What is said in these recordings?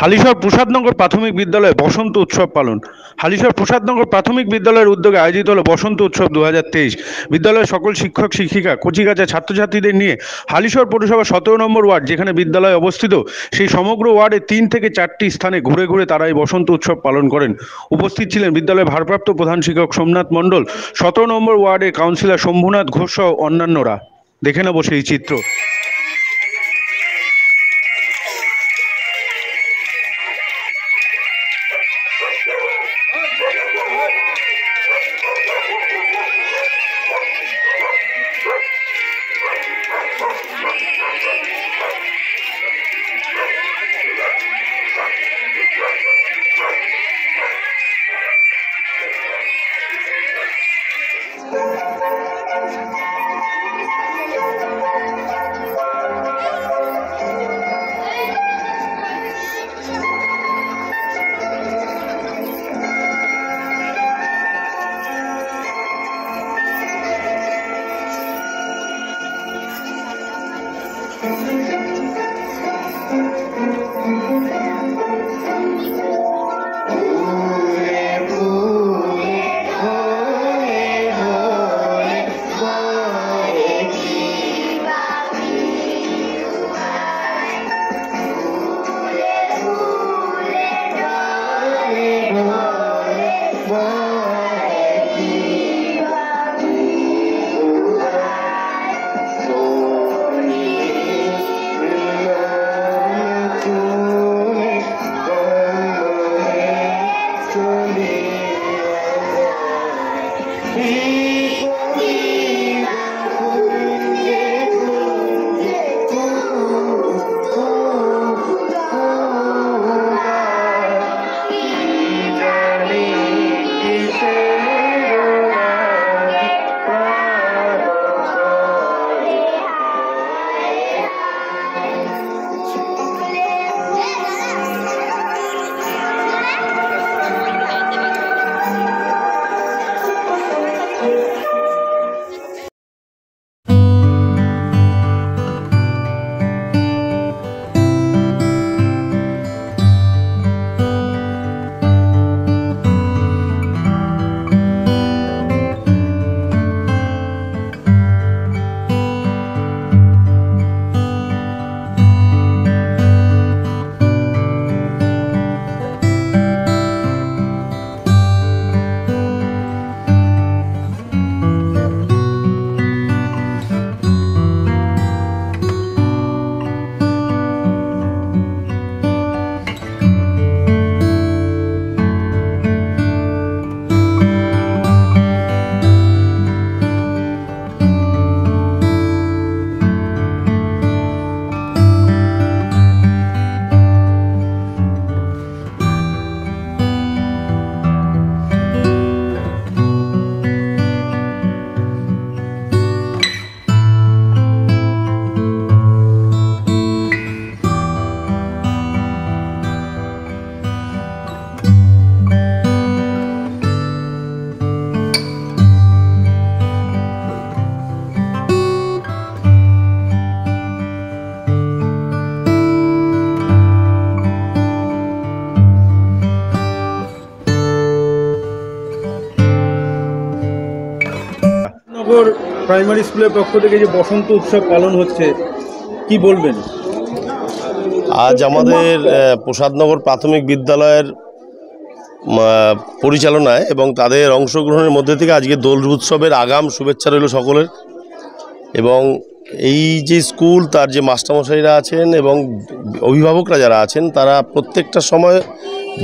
হালিশহর প্রসাদনগর প্রাথমিক বিদ্যালয়ে বসন্ত উৎসব পালন। হালিশহর প্রসাদনগর প্রাথমিক বিদ্যালয়ের উদ্যোগে আয়োজিত হলো বসন্ত উৎসব 2023। বিদ্যালয়ের সকল শিক্ষক শিক্ষিকা কচিকাঁচা ছাত্রছাত্রীদের নিয়ে হালিশহর পৌরসভা 17 নম্বর ওয়ার্ড যেখানে বিদ্যালয় অবস্থিত সেই সমগ্র ওয়ার্ডে 3 থেকে 4টি স্থানে ঘুরে ঘুরে তারা এই বসন্ত উৎসব পালন করেন। উপস্থিত ছিলেন বিদ্যালয়ের ভারপ্রাপ্ত প্রধান শিক্ষক সোমনাথ মণ্ডল, 17 নম্বর ওয়ার্ডের কাউন্সিলর শম্ভুনাথ ঘোষ সহ অন্যান্যরা। দেখে নেব সেই চিত্র। নগর প্রাইমারি স্কুলের পক্ষ থেকে যে বসন্ত উৎসব পালন হচ্ছে, কি বলবেন? আজ আমাদের প্রসাদনগর প্রাথমিক বিদ্যালয়ের পরিচালনায় এবং তাদের অংশগ্রহণের মধ্যে থেকে আজকে দোল উৎসবের আগাম শুভেচ্ছা রইল সকলের। এবং এই যে স্কুল, তার যে মাস্টারমশাইরা আছেন এবং অভিভাবকরা যারা আছেন, তারা প্রত্যেকটা সময়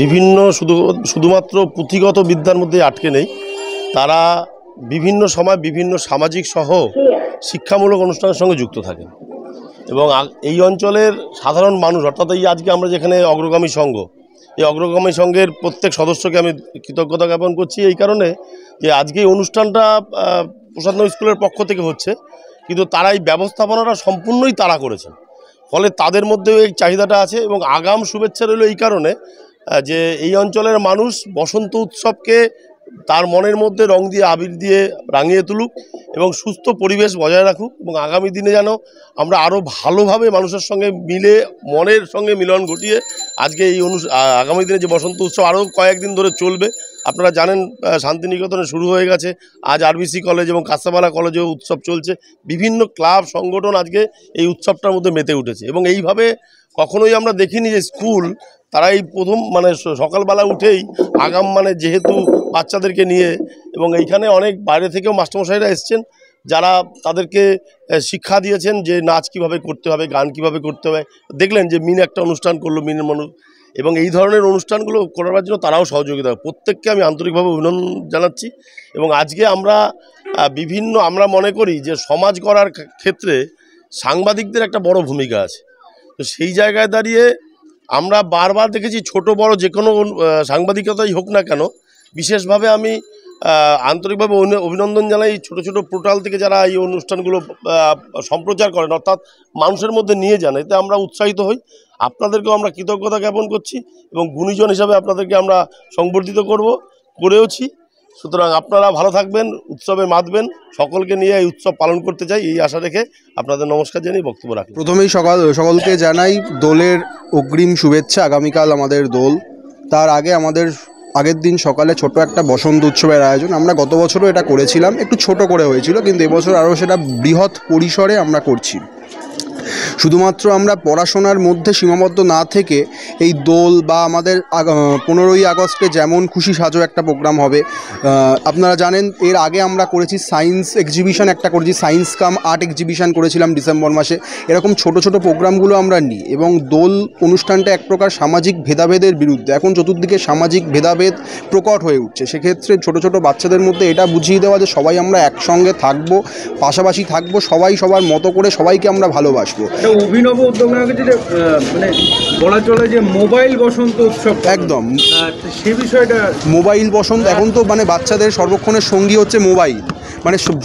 বিভিন্ন শুধুমাত্র পুঁথিগত বিদ্যার মধ্যে আটকে নেই, তারা বিভিন্ন সময় বিভিন্ন সামাজিক সহ শিক্ষামূলক অনুষ্ঠানের সঙ্গে যুক্ত থাকেন। এবং এই অঞ্চলের সাধারণ মানুষ, অর্থাৎ এই আজকে আমরা যেখানে অগ্রগামী সংঘ, এই অগ্রগামী সংঘের প্রত্যেক সদস্যকে আমি কৃতজ্ঞতা জ্ঞাপন করছি এই কারণে যে আজকে এই অনুষ্ঠানটা প্রসাদনগর স্কুলের পক্ষ থেকে হচ্ছে, কিন্তু তারা এই ব্যবস্থাপনাটা সম্পূর্ণই তারা করেছেন, ফলে তাদের মধ্যেও এই চাহিদাটা আছে। এবং আগাম শুভেচ্ছা রইল এই কারণে যে এই অঞ্চলের মানুষ বসন্ত উৎসবকে তার মনের মধ্যে রং দিয়ে আবির দিয়ে রাঙিয়ে তুলুক এবং সুস্থ পরিবেশ বজায় রাখুক, এবং আগামী দিনে যেন আমরা আরও ভালোভাবে মানুষের সঙ্গে মিলে মনের সঙ্গে মিলন ঘটিয়ে আজকে এই আগামী দিনে যে বসন্ত উৎসব আরও কয়েকদিন ধরে চলবে। আপনারা জানেন শান্তিনিকেতনে শুরু হয়ে গেছে, আজ আরবিসি কলেজ এবং কাঁচাপালা কলেজেও উৎসব চলছে। বিভিন্ন ক্লাব সংগঠন আজকে এই উৎসবটার মধ্যে মেতে উঠেছে, এবং এইভাবে কখনোই আমরা দেখিনি যে স্কুল তারা এই প্রথম সকালবেলা উঠেই আগাম যেহেতু বাচ্চাদেরকে নিয়ে, এবং এইখানে অনেক বাইরে থেকেও মাস্টারমশাইরা এসছেন যারা তাদেরকে শিক্ষা দিয়েছেন যে নাচ কিভাবে করতে হবে, গান কিভাবে করতে হবে। দেখলেন যে মিন একটা অনুষ্ঠান করলো, মিনের মানুষ, এবং এই ধরনের অনুষ্ঠানগুলো করার জন্য তারাও সহযোগিতা। প্রত্যেককে আমি আন্তরিকভাবে অভিনন্দন জানাচ্ছি। এবং আজকে আমরা মনে করি যে সমাজ গড়ার ক্ষেত্রে সাংবাদিকদের একটা বড় ভূমিকা আছে। তো সেই জায়গায় দাঁড়িয়ে আমরা বারবার দেখেছি, ছোট বড় যে কোনো সাংবাদিকতাই হোক না কেন, বিশেষভাবে আমি আন্তরিকভাবে অভিনন্দন জানাই ছোট ছোট পোর্টাল থেকে যারা এই অনুষ্ঠানগুলো সম্প্রচার করেন, অর্থাৎ মানুষের মধ্যে নিয়ে যান। এতে আমরা উৎসাহিত হই। আপনাদেরকেও আমরা কৃতজ্ঞতা জ্ঞাপন করছি, এবং গুণীজন হিসাবে আপনাদেরকে আমরা সংবর্ধিত করেওছি। সুতরাং আপনারা ভালো থাকবেন, উৎসবে মাতবেন, সকলকে নিয়ে এই উৎসব পালন করতে চাই এই আশা রেখে আপনাদের নমস্কার জানিয়ে বক্তব্য রাখি। প্রথমেই সকলকে জানাই দোলের অগ্রিম শুভেচ্ছা। আগামীকাল আমাদের দোল, তার আগে আগের দিন সকালে ছোট একটা বসন্ত উৎসবের আয়োজন আমরা গত বছরও এটা করেছিলাম, একটু ছোট করে হয়েছিল, কিন্তু এবছর আরও সেটা বৃহৎ পরিসরে আমরা করছি। শুধুমাত্র আমরা পড়াশোনার মধ্যে সীমাবদ্ধ না থেকে এই দোল বা আমাদের 15ই আগস্টে যেমন খুশি সাজো একটা প্রোগ্রাম হবে। আপনারা জানেন এর আগে আমরা করেছি সায়েন্স এক্সিবিশন একটা করেছি, সায়েন্স কাম আর্ট এক্সিবিশন করেছিলাম ডিসেম্বর মাসে। এরকম ছোট ছোট প্রোগ্রামগুলো আমরা নিই, এবং দোল অনুষ্ঠানটা এক প্রকার সামাজিক ভেদাভেদের বিরুদ্ধে। এখন চতুর্দিকে সামাজিক ভেদাভেদ প্রকট হয়ে উঠছে, সেক্ষেত্রে ছোট ছোট বাচ্চাদের মধ্যে এটা বুঝিয়ে দেওয়া যে সবাই আমরা একসঙ্গে থাকবো, পাশাপাশি থাকবো, সবাই সবার মতো করে সবাইকে আমরা ভালোবাসবো। অভিনব উদ্যোগ নেওয়া হয়েছে, যে বলা চলে যে মোবাইল বসন্ত উৎসব। একদম, সে বিষয়টা মোবাইল বসন্ত। এখন তো বাচ্চাদের সর্বক্ষণের সঙ্গী হচ্ছে মোবাইল।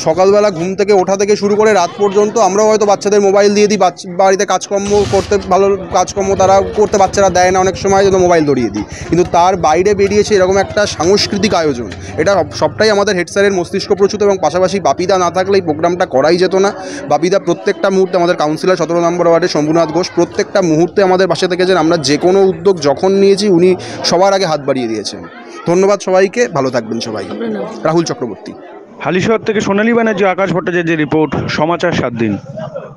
সকালবেলা ঘুম থেকে ওঠা থেকে শুরু করে রাত পর্যন্ত আমরাও হয়তো বাচ্চাদের মোবাইল দিয়ে দিই, বাড়িতে কাজকর্ম করতে, ভালো কাজকর্ম তারা করতে বাচ্চারা দেয় না, অনেক সময় যেন মোবাইল ধরিয়ে দিই। কিন্তু তার বাইরে বেরিয়েছে এরকম একটা সাংস্কৃতিক আয়োজন। এটা সবটাই আমাদের হেড স্যারের মস্তিষ্ক প্রচুত, এবং পাশাপাশি বাপিদা না থাকলে এই প্রোগ্রামটা করাই যেত না। বাপিদা প্রত্যেকটা মুহূর্তে, আমাদের কাউন্সিলর 17 নম্বর ওয়ার্ডে শম্ভুনাথ ঘোষ, প্রত্যেকটা মুহূর্তে আমাদের পাশে থেকেছেন। আমরা যে কোনো উদ্যোগ যখন নিয়েছি উনি সবার আগে হাত বাড়িয়ে দিয়েছেন। ধন্যবাদ সবাইকে, ভালো থাকবেন সবাই। রাহুল চক্রবর্তী। হালিশহর থেকে সোনালী ব্যানার্জি, আকাশ ভট্টাচার্যের রিপোর্ট, সমাচার 7 দিন।